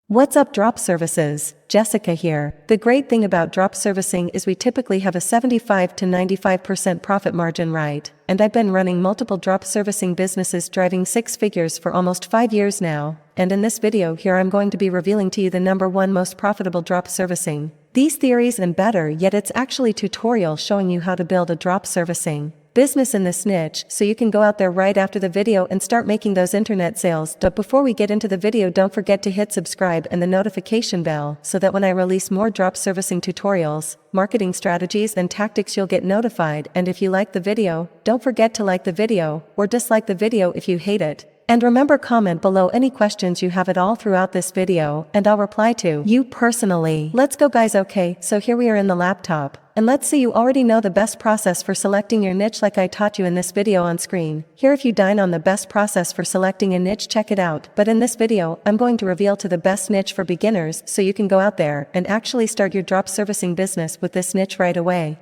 What's up, drop services? Jessica here. The great thing about drop servicing is we typically have a 75 to 95% profit margin, right? And I've been running multiple drop servicing businesses driving six figures for almost 5 years now. And in this video here I'm going to be revealing to you the #1 most profitable drop servicing. These theories and better yet, it's actually tutorial showing you how to build a drop servicing business in this niche, so you can go out there right after the video and start making those internet sales. But before we get into the video, don't forget to hit subscribe and the notification bell so that when I release more drop servicing tutorials, marketing strategies and tactics, you'll get notified. And if you like the video, don't forget to like the video or dislike the video if you hate it. And remember, comment below any questions you have at all throughout this video and I'll reply to you personally. Let's go, guys. Okay, so here we are in the laptop. And let's say you already know the best process for selecting your niche like I taught you in this video on screen. Here, if you dine on the best process for selecting a niche, check it out. But in this video, I'm going to reveal to the best niche for beginners so you can go out there and actually start your drop servicing business with this niche right away.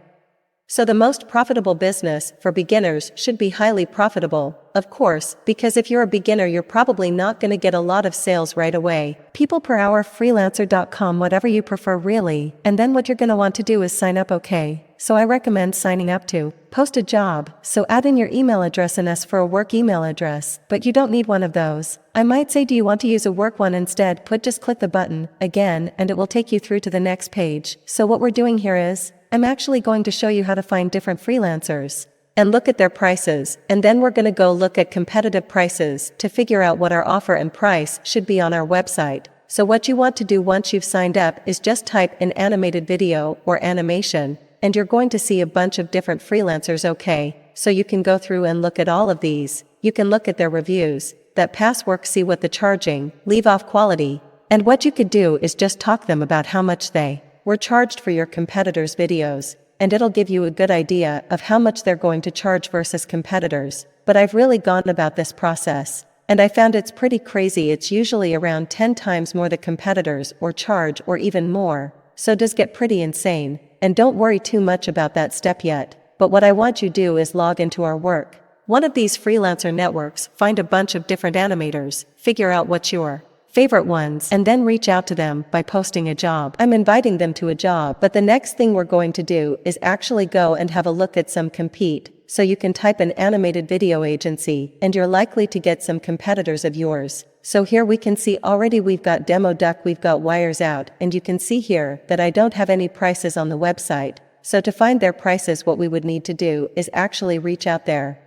So the most profitable business for beginners should be highly profitable, of course, because if you're a beginner, you're probably not going to get a lot of sales right away. People per hour, freelancer.com, whatever you prefer really. And then what you're going to want to do is sign up, okay? So I recommend signing up to post a job. So add in your email address and ask for a work email address, but you don't need one of those. I might say, do you want to use a work one instead? Just click the button again and it will take you through to the next page. So what we're doing here is, I'm actually going to show you how to find different freelancers and look at their prices, and then we're going to go look at competitive prices to figure out what our offer and price should be on our website. So what you want to do once you've signed up is just type in animated video or animation, and you're going to see a bunch of different freelancers, okay? So you can go through and look at all of these. You can look at their reviews, that past work, see what they're charging, leave off quality, and what you could do is just talk them about how much they were charged for your competitors' videos, and it'll give you a good idea of how much they're going to charge versus competitors. But I've really gone about this process, and I found it's pretty crazy. It's usually around 10 times more the competitors or charge, or even more. So it does get pretty insane, and don't worry too much about that step yet. But what I want you to do is log into our work, one of these freelancer networks, find a bunch of different animators, figure out what's your favorite ones, and then reach out to them by posting a job. I'm inviting them to a job, but the next thing we're going to do is actually go and have a look at some compete. So you can type an animated video agency and you're likely to get some competitors of yours. So here we can see already we've got Demo Duck, we've got Wires Out, and you can see here that I don't have any prices on the website. So to find their prices, what we would need to do is actually reach out there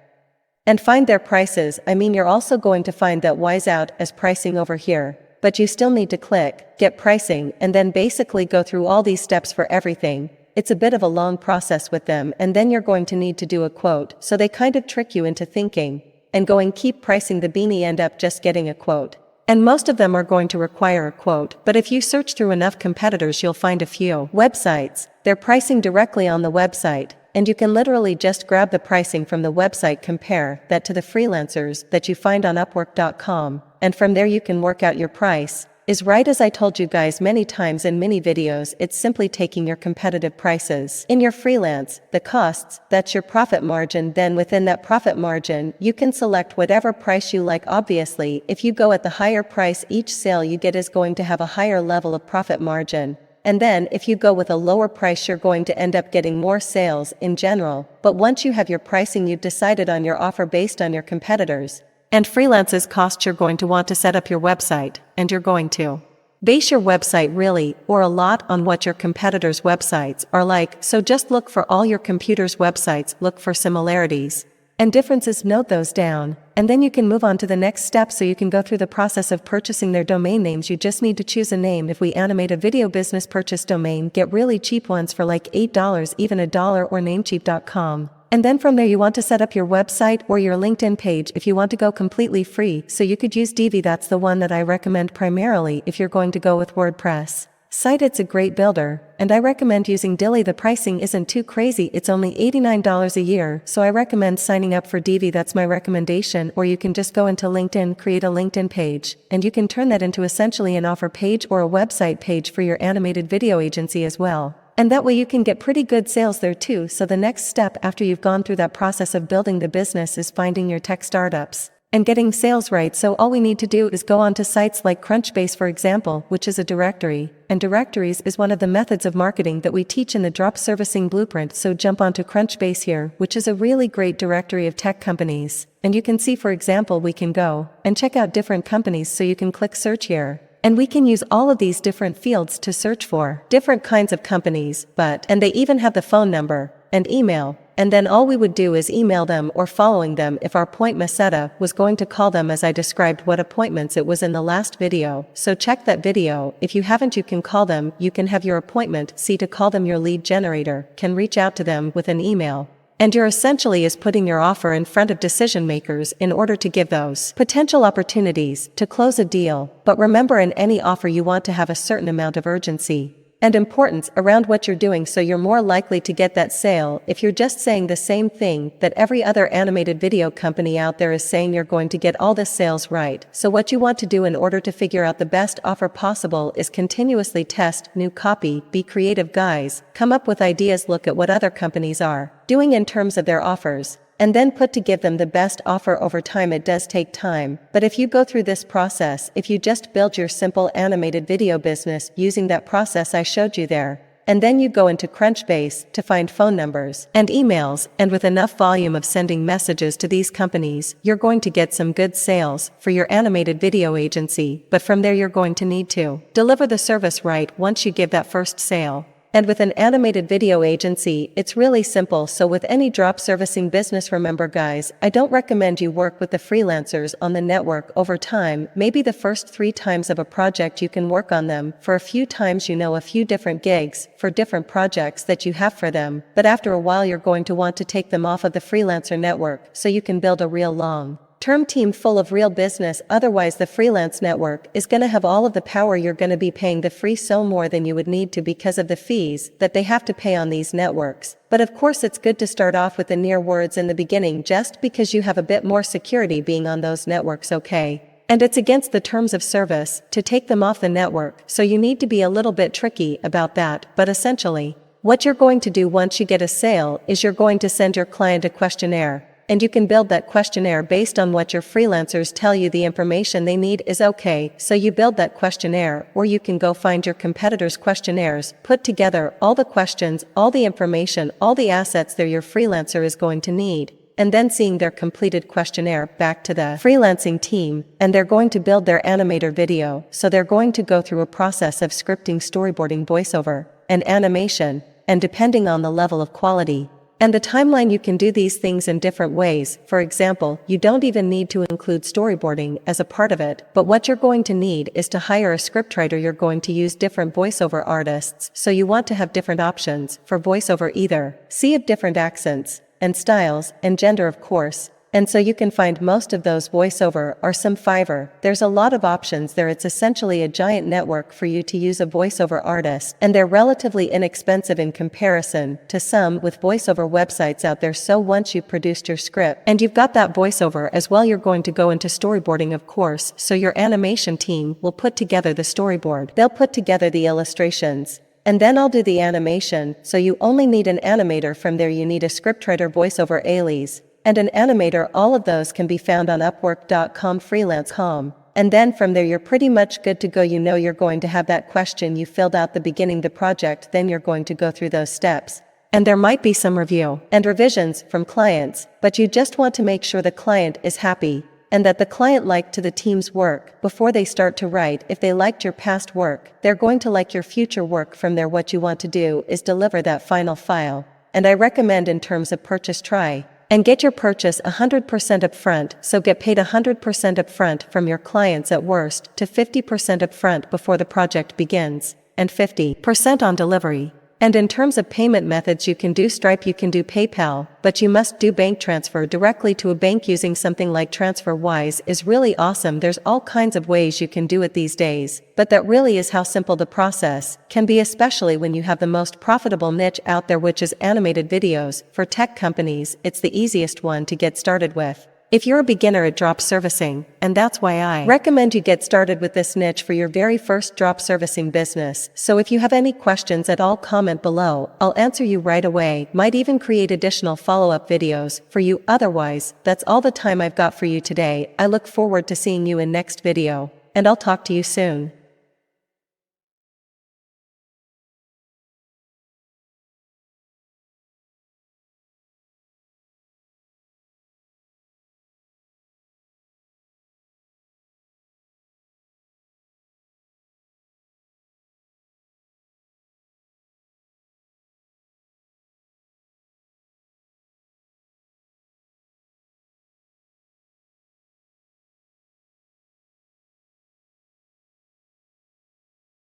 and find their prices. I mean, you're also going to find that Wise Out as pricing over here, but you still need to click get pricing and then basically go through all these steps for everything. It's a bit of a long process with them, and then you're going to need to do a quote. So they kind of trick you into thinking and going keep pricing the beanie, end up just getting a quote. And most of them are going to require a quote, but if you search through enough competitors, you'll find a few websites. They're pricing directly on the website, and you can literally just grab the pricing from the website, compare that to the freelancers that you find on Upwork.com, and from there you can work out your price is right. As I told you guys many times in many videos, it's simply taking your competitive prices in your freelance, the costs, that's your profit margin. Then within that profit margin, you can select whatever price you like. Obviously, if you go at the higher price, each sale you get is going to have a higher level of profit margin. And then if you go with a lower price, you're going to end up getting more sales in general. But once you have your pricing, you've decided on your offer based on your competitors and freelance's cost, you're going to want to set up your website, and you're going to base your website really or a lot on what your competitors' websites are like. So just look for all your competitors' websites, look for similarities and differences, note those down, and then you can move on to the next step. So you can go through the process of purchasing their domain names. You just need to choose a name. If we animate a video business, purchase domain, get really cheap ones for like $8, even $1, or namecheap.com. And then from there you want to set up your website or your LinkedIn page if you want to go completely free. So you could use Divi, that's the one that I recommend primarily if you're going to go with WordPress site. It's a great builder, and I recommend using Dilly. The pricing isn't too crazy, it's only $89 a year, so I recommend signing up for Divi. That's my recommendation. Or you can just go into LinkedIn, create a LinkedIn page, and you can turn that into essentially an offer page or a website page for your animated video agency as well. And that way you can get pretty good sales there too. So the next step after you've gone through that process of building the business is finding your tech startups. and getting sales right. So all we need to do is go on to sites like Crunchbase, for example, which is a directory, and directories is one of the methods of marketing that we teach in the drop servicing blueprint. So jump onto Crunchbase here, which is a really great directory of tech companies. And you can see, for example, we can go and check out different companies, so you can click search here. And we can use all of these different fields to search for different kinds of companies, and they even have the phone number and email. And then all we would do is email them or following them if our point Masetta was going to call them, as I described what appointments it was in the last video. So check that video. If you haven't, you can call them, you can have your appointment, see to call them. Your lead generator can reach out to them with an email. And you're essentially is putting your offer in front of decision makers in order to give those potential opportunities to close a deal. But remember, in any offer you want to have a certain amount of urgency and importance around what you're doing, so you're more likely to get that sale. If you're just saying the same thing that every other animated video company out there is saying, you're going to get all the sales right. So what you want to do in order to figure out the best offer possible is continuously test new copy, be creative guys, come up with ideas, look at what other companies are doing in terms of their offers, and then put to give them the best offer over time. It does take time, but if you go through this process, if you just build your simple animated video business using that process I showed you there, and then you go into Crunchbase to find phone numbers and emails, and with enough volume of sending messages to these companies, you're going to get some good sales for your animated video agency. But from there, you're going to need to deliver the service right once you give that first sale. And with an animated video agency, it's really simple. So with any drop servicing business, remember guys, I don't recommend you work with the freelancers on the network over time. Maybe the first 3 times of a project you can work on them for a few times, a few different gigs for different projects that you have for them. But after a while, you're going to want to take them off of the freelancer network so you can build a real long-term team full of real business. Otherwise, the freelance network is going to have all of the power. You're going to be paying the free so more than you would need to because of the fees that they have to pay on these networks. But of course, it's good to start off with the near words in the beginning, just because you have a bit more security being on those networks, okay? And it's against the terms of service to take them off the network, so you need to be a little bit tricky about that. But essentially, what you're going to do once you get a sale is you're going to send your client a questionnaire. And you can build that questionnaire based on what your freelancers tell you the information they need is, okay? So you build that questionnaire, or you can go find your competitors' questionnaires, put together all the questions, all the information, all the assets that your freelancer is going to need, and then seeing their completed questionnaire back to the freelancing team, and they're going to build their animator video. So they're going to go through a process of scripting, storyboarding, voiceover, and animation, and depending on the level of quality and the timeline, you can do these things in different ways. For example, you don't even need to include storyboarding as a part of it, but what you're going to need is to hire a scriptwriter. You're going to use different voiceover artists, so you want to have different options for voiceover, either see of different accents and styles and gender, of course. And so you can find most of those voiceover or some Fiverr. There's a lot of options there. It's essentially a giant network for you to use a voiceover artist, and they're relatively inexpensive in comparison to some with voiceover websites out there. So once you've produced your script and you've got that voiceover as well, you're going to go into storyboarding, of course. So your animation team will put together the storyboard. They'll put together the illustrations, and then I'll do the animation. So you only need an animator. From there, you need a scriptwriter, voiceover alias, and an animator. All of those can be found on Upwork.com, freelance.com. And then from there, you're pretty much good to go. You're going to have that question you filled out the beginning the project. Then you're going to go through those steps. And there might be some review and revisions from clients, but you just want to make sure the client is happy and that the client liked to the team's work before they start to write. If they liked your past work, they're going to like your future work. From there, what you want to do is deliver that final file. And I recommend, in terms of purchase, try and get your purchase 100% upfront. So get paid 100% upfront from your clients, at worst to 50% upfront before the project begins, and 50% on delivery. And in terms of payment methods, you can do Stripe, you can do PayPal, but you must do bank transfer directly to a bank. Using something like TransferWise is really awesome. There's all kinds of ways you can do it these days, but that really is how simple the process can be, especially when you have the most profitable niche out there, which is animated videos. For tech companies, it's the easiest one to get started with. If you're a beginner at drop servicing, and that's why I recommend you get started with this niche for your very first drop servicing business. So if you have any questions at all, comment below. I'll answer you right away, might even create additional follow-up videos for you. Otherwise, that's all the time I've got for you today. I look forward to seeing you in next video, and I'll talk to you soon.